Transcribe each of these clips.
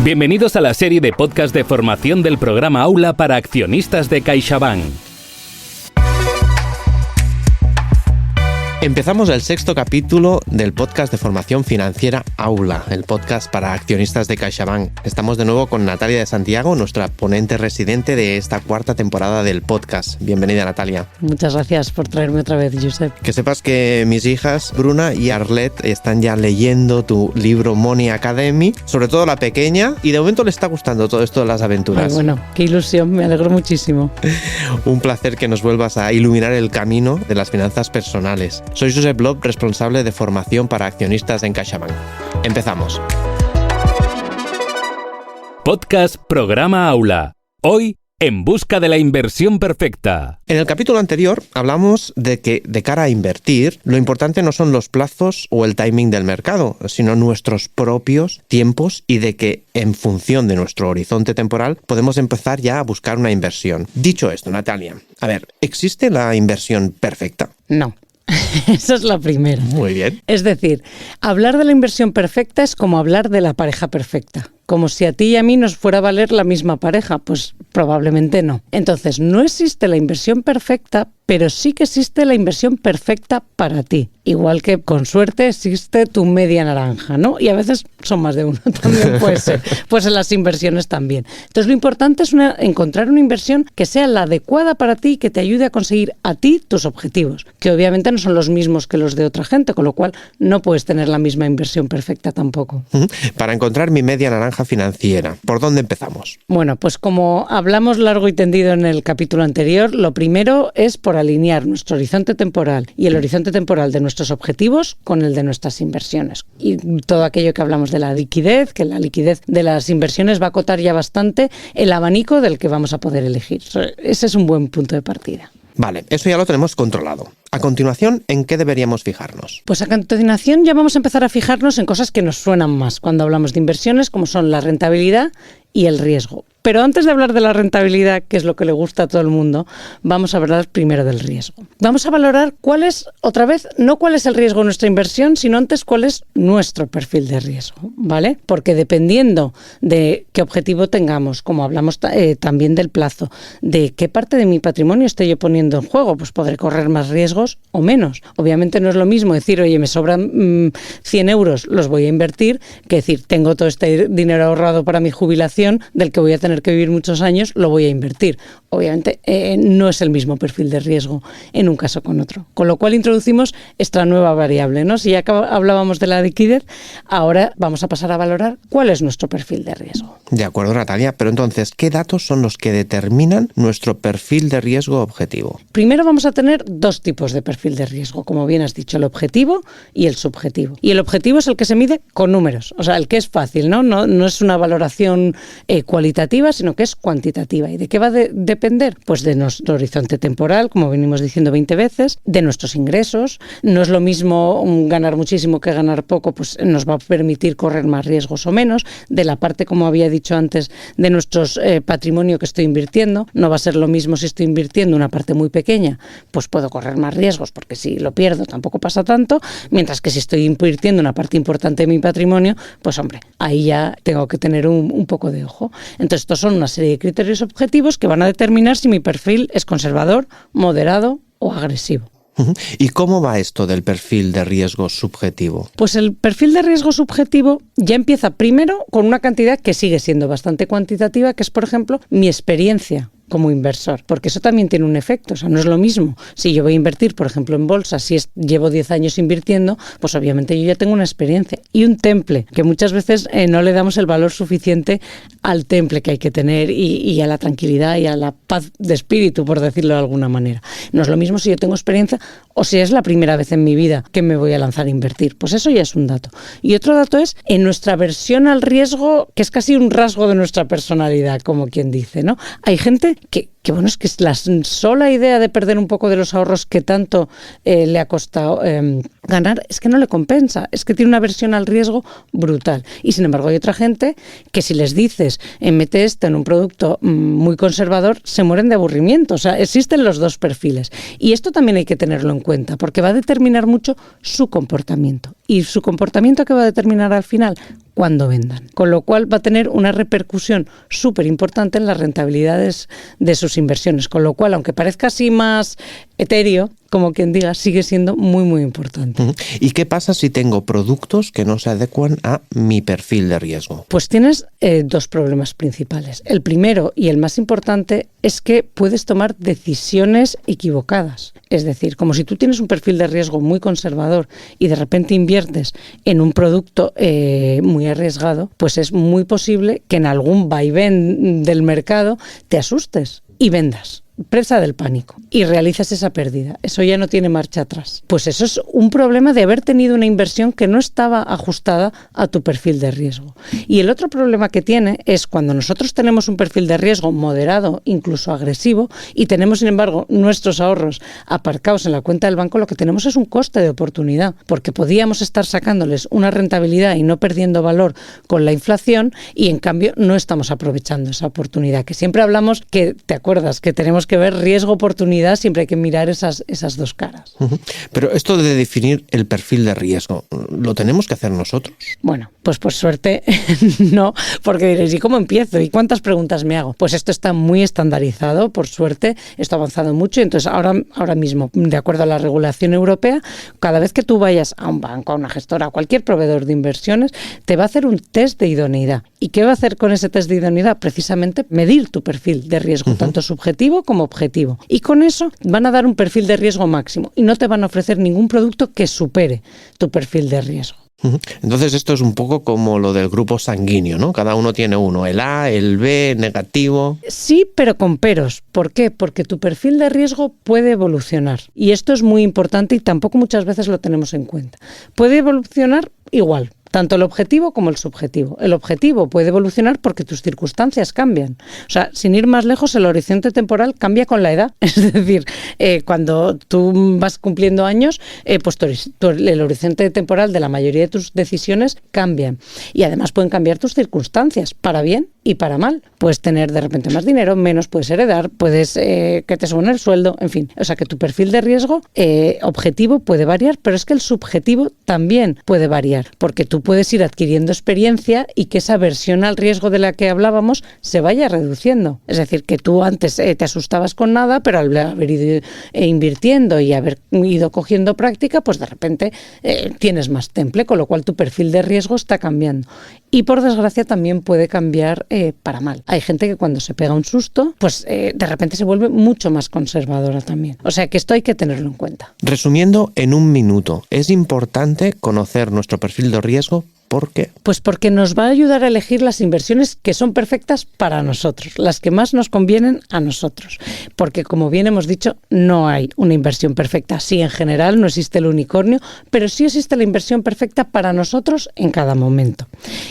Bienvenidos a la serie de podcast de formación del programa Aula para accionistas de CaixaBank. Empezamos el 6º capítulo del podcast de formación financiera Aula, el podcast para accionistas de CaixaBank. Estamos de nuevo con Natalia de Santiago, nuestra ponente residente de esta 4ª temporada del podcast. Bienvenida, Natalia. Muchas gracias por traerme otra vez, Josep. Que sepas que mis hijas, Bruna y Arlette, están ya leyendo tu libro Money Academy, sobre todo la pequeña, y de momento le está gustando todo esto de las aventuras. Ay, bueno, qué ilusión, me alegro muchísimo. Un placer que nos vuelvas a iluminar el camino de las finanzas personales. Soy Josep Lob, responsable de formación para accionistas en CaixaBank. Empezamos. Podcast Programa Aula. Hoy, en busca de la inversión perfecta. En el capítulo anterior hablamos de que, de cara a invertir, lo importante no son los plazos o el timing del mercado, sino nuestros propios tiempos y de que, en función de nuestro horizonte temporal, podemos empezar ya a buscar una inversión. Dicho esto, Natalia, a ver, ¿existe la inversión perfecta? No. Esa es la primera. Muy bien. Es decir, hablar de la inversión perfecta es como hablar de la pareja perfecta. Como si a ti y a mí nos fuera a valer la misma pareja, pues probablemente no. Entonces, no existe la inversión perfecta, pero sí que existe la inversión perfecta para ti. Igual que con suerte existe tu media naranja, ¿no? Y a veces son más de uno, también puede ser. Pues en las inversiones también. Entonces, lo importante es encontrar una inversión que sea la adecuada para ti y que te ayude a conseguir a ti tus objetivos, que obviamente no son los mismos que los de otra gente, con lo cual no puedes tener la misma inversión perfecta tampoco. Para encontrar mi media naranja financiera, ¿por dónde empezamos? Bueno, pues como hablamos largo y tendido en el capítulo anterior, lo primero es por alinear nuestro horizonte temporal y el horizonte temporal de nuestros objetivos con el de nuestras inversiones. Y todo aquello que hablamos de la liquidez, que la liquidez de las inversiones va a acotar ya bastante el abanico del que vamos a poder elegir. Ese es un buen punto de partida. Vale, eso ya lo tenemos controlado. A continuación, ¿en qué deberíamos fijarnos? Pues a continuación ya vamos a empezar a fijarnos en cosas que nos suenan más cuando hablamos de inversiones, como son la rentabilidad y el riesgo. Pero antes de hablar de la rentabilidad, que es lo que le gusta a todo el mundo, vamos a hablar primero del riesgo. Vamos a valorar cuál es, otra vez, no cuál es el riesgo de nuestra inversión, sino antes cuál es nuestro perfil de riesgo, ¿vale? Porque dependiendo de qué objetivo tengamos, como hablamos también del plazo, de qué parte de mi patrimonio estoy yo poniendo en juego, pues podré correr más riesgos o menos. Obviamente no es lo mismo decir, oye, me sobran 100 euros, los voy a invertir, que decir, tengo todo este dinero ahorrado para mi jubilación, del que voy a tener que vivir muchos años, lo voy a invertir. Obviamente no es el mismo perfil de riesgo en un caso con otro. Con lo cual introducimos esta nueva variable, ¿no? Si ya hablábamos de la liquidez, ahora vamos a pasar a valorar cuál es nuestro perfil de riesgo. De acuerdo, Natalia, pero entonces, ¿qué datos son los que determinan nuestro perfil de riesgo objetivo? Primero vamos a tener dos tipos de perfil de riesgo, como bien has dicho, el objetivo y el subjetivo. Y el objetivo es el que se mide con números, o sea, el que es fácil, ¿no? No es una valoración cualitativa, sino que es cuantitativa. ¿Y de qué va a depender? Pues de nuestro horizonte temporal, como venimos diciendo 20 veces, de nuestros ingresos. No es lo mismo ganar muchísimo que ganar poco, pues nos va a permitir correr más riesgos o menos. De la parte, como había dicho antes, de nuestros patrimonio que estoy invirtiendo. No va a ser lo mismo si estoy invirtiendo una parte muy pequeña, pues puedo correr más riesgos, porque si lo pierdo tampoco pasa tanto, mientras que si estoy invirtiendo una parte importante de mi patrimonio, pues hombre, ahí ya tengo que tener un poco de ojo. Entonces, estos son una serie de criterios objetivos que van a determinar si mi perfil es conservador, moderado o agresivo. ¿Y cómo va esto del perfil de riesgo subjetivo? Pues el perfil de riesgo subjetivo ya empieza primero con una cantidad que sigue siendo bastante cuantitativa, que es, por ejemplo, mi experiencia como inversor, porque eso también tiene un efecto, o sea, no es lo mismo. Si yo voy a invertir, por ejemplo, en bolsa, llevo 10 años invirtiendo, pues obviamente yo ya tengo una experiencia y un temple, que muchas veces no le damos el valor suficiente al temple que hay que tener y a la tranquilidad y a la paz de espíritu, por decirlo de alguna manera. No es lo mismo si yo tengo experiencia o si es la primera vez en mi vida que me voy a lanzar a invertir. Pues eso ya es un dato. Y otro dato es en nuestra aversión al riesgo, que es casi un rasgo de nuestra personalidad, como quien dice, ¿no? Hay gente gente que bueno, es que es la sola idea de perder un poco de los ahorros que tanto le ha costado ganar, es que no le compensa, es que tiene una aversión al riesgo brutal. Y sin embargo hay otra gente que si les dices mete esto en un producto muy conservador, se mueren de aburrimiento. O sea, existen los dos perfiles. Y esto también hay que tenerlo en cuenta, porque va a determinar mucho su comportamiento. Y su comportamiento que va a determinar al final cuando vendan. Con lo cual va a tener una repercusión súper importante en las rentabilidades de sus inversiones. Con lo cual, aunque parezca así más etéreo, como quien diga, sigue siendo muy, muy importante. ¿Y qué pasa si tengo productos que no se adecuan a mi perfil de riesgo? Pues tienes dos problemas principales. El primero y el más importante es que puedes tomar decisiones equivocadas. Es decir, como si tú tienes un perfil de riesgo muy conservador y de repente inviertes en un producto muy arriesgado, pues es muy posible que en algún vaivén del mercado te asustes y vendas. Presa del pánico y realizas esa pérdida. Eso ya no tiene marcha atrás. Pues eso es un problema de haber tenido una inversión que no estaba ajustada a tu perfil de riesgo. Y el otro problema que tiene es cuando nosotros tenemos un perfil de riesgo moderado, incluso agresivo, y tenemos, sin embargo, nuestros ahorros aparcados en la cuenta del banco, lo que tenemos es un coste de oportunidad, porque podíamos estar sacándoles una rentabilidad y no perdiendo valor con la inflación, y en cambio no estamos aprovechando esa oportunidad. Que siempre hablamos que, ¿te acuerdas? Que tenemos que ver riesgo-oportunidad, siempre hay que mirar esas dos caras. Pero esto de definir el perfil de riesgo, ¿lo tenemos que hacer nosotros? Bueno, pues por suerte no, porque diréis, ¿y cómo empiezo? ¿Y cuántas preguntas me hago? Pues esto está muy estandarizado, por suerte, esto ha avanzado mucho, y entonces ahora mismo, de acuerdo a la regulación europea, cada vez que tú vayas a un banco, a una gestora, a cualquier proveedor de inversiones, te va a hacer un test de idoneidad. ¿Y qué va a hacer con ese test de idoneidad? Precisamente medir tu perfil de riesgo, tanto subjetivo como objetivo. Y con eso van a dar un perfil de riesgo máximo y no te van a ofrecer ningún producto que supere tu perfil de riesgo. Entonces esto es un poco como lo del grupo sanguíneo, ¿no? Cada uno tiene uno, el A, el B, negativo. Sí, pero con peros. ¿Por qué? Porque tu perfil de riesgo puede evolucionar. Y esto es muy importante y tampoco muchas veces lo tenemos en cuenta. Puede evolucionar igual. Tanto el objetivo como el subjetivo. El objetivo puede evolucionar porque tus circunstancias cambian. O sea, sin ir más lejos, el horizonte temporal cambia con la edad. Es decir, cuando tú vas cumpliendo años, pues el horizonte temporal de la mayoría de tus decisiones cambian. Y además pueden cambiar tus circunstancias, para bien y para mal. Puedes tener de repente más dinero, menos, puedes heredar, puedes que te suban el sueldo, en fin. O sea, que tu perfil de riesgo objetivo puede variar, pero es que el subjetivo también puede variar, porque tú puedes ir adquiriendo experiencia y que esa aversión al riesgo de la que hablábamos se vaya reduciendo. Es decir, que tú antes te asustabas con nada, pero al haber ido invirtiendo y haber ido cogiendo práctica, pues de repente tienes más temple, con lo cual tu perfil de riesgo está cambiando. Y por desgracia también puede cambiar para mal. Hay gente que cuando se pega un susto, pues de repente se vuelve mucho más conservadora también. O sea que esto hay que tenerlo en cuenta. Resumiendo en un minuto, es importante conocer nuestro perfil de riesgo. ¿Por qué? Pues porque nos va a ayudar a elegir las inversiones que son perfectas para nosotros, las que más nos convienen a nosotros. Porque, como bien hemos dicho, no hay una inversión perfecta. Sí, en general no existe el unicornio, pero sí existe la inversión perfecta para nosotros en cada momento.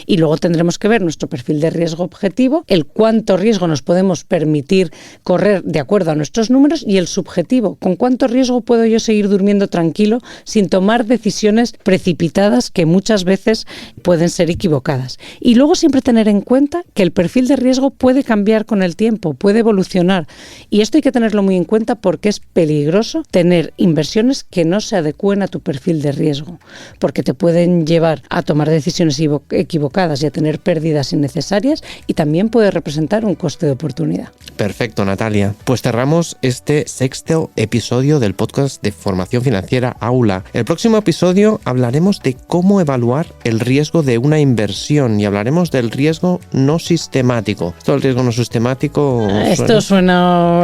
Y luego tendremos que ver nuestro perfil de riesgo objetivo, el cuánto riesgo nos podemos permitir correr de acuerdo a nuestros números, y el subjetivo, con cuánto riesgo puedo yo seguir durmiendo tranquilo sin tomar decisiones precipitadas que muchas veces pueden ser equivocadas. Y luego siempre tener en cuenta que el perfil de riesgo puede cambiar con el tiempo, puede evolucionar. Y esto hay que tenerlo muy en cuenta porque es peligroso tener inversiones que no se adecúen a tu perfil de riesgo, porque te pueden llevar a tomar decisiones equivocadas y a tener pérdidas innecesarias, y también puede representar un coste de oportunidad. Perfecto, Natalia. Pues cerramos este 6º episodio del podcast de Formación Financiera Aula. El próximo episodio hablaremos de cómo evaluar el riesgo de una inversión y hablaremos del riesgo no sistemático. Esto del riesgo no sistemático... Esto suena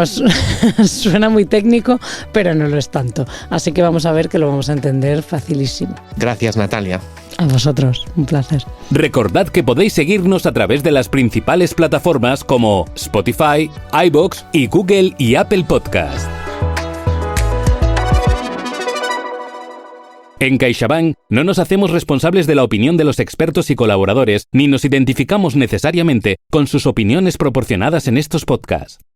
muy técnico, pero no lo es tanto. Así que vamos a ver que lo vamos a entender facilísimo. Gracias, Natalia. A vosotros, un placer. Recordad que podéis seguirnos a través de las principales plataformas como Spotify, iVoox y Google y Apple Podcast. En CaixaBank no nos hacemos responsables de la opinión de los expertos y colaboradores, ni nos identificamos necesariamente con sus opiniones proporcionadas en estos podcasts.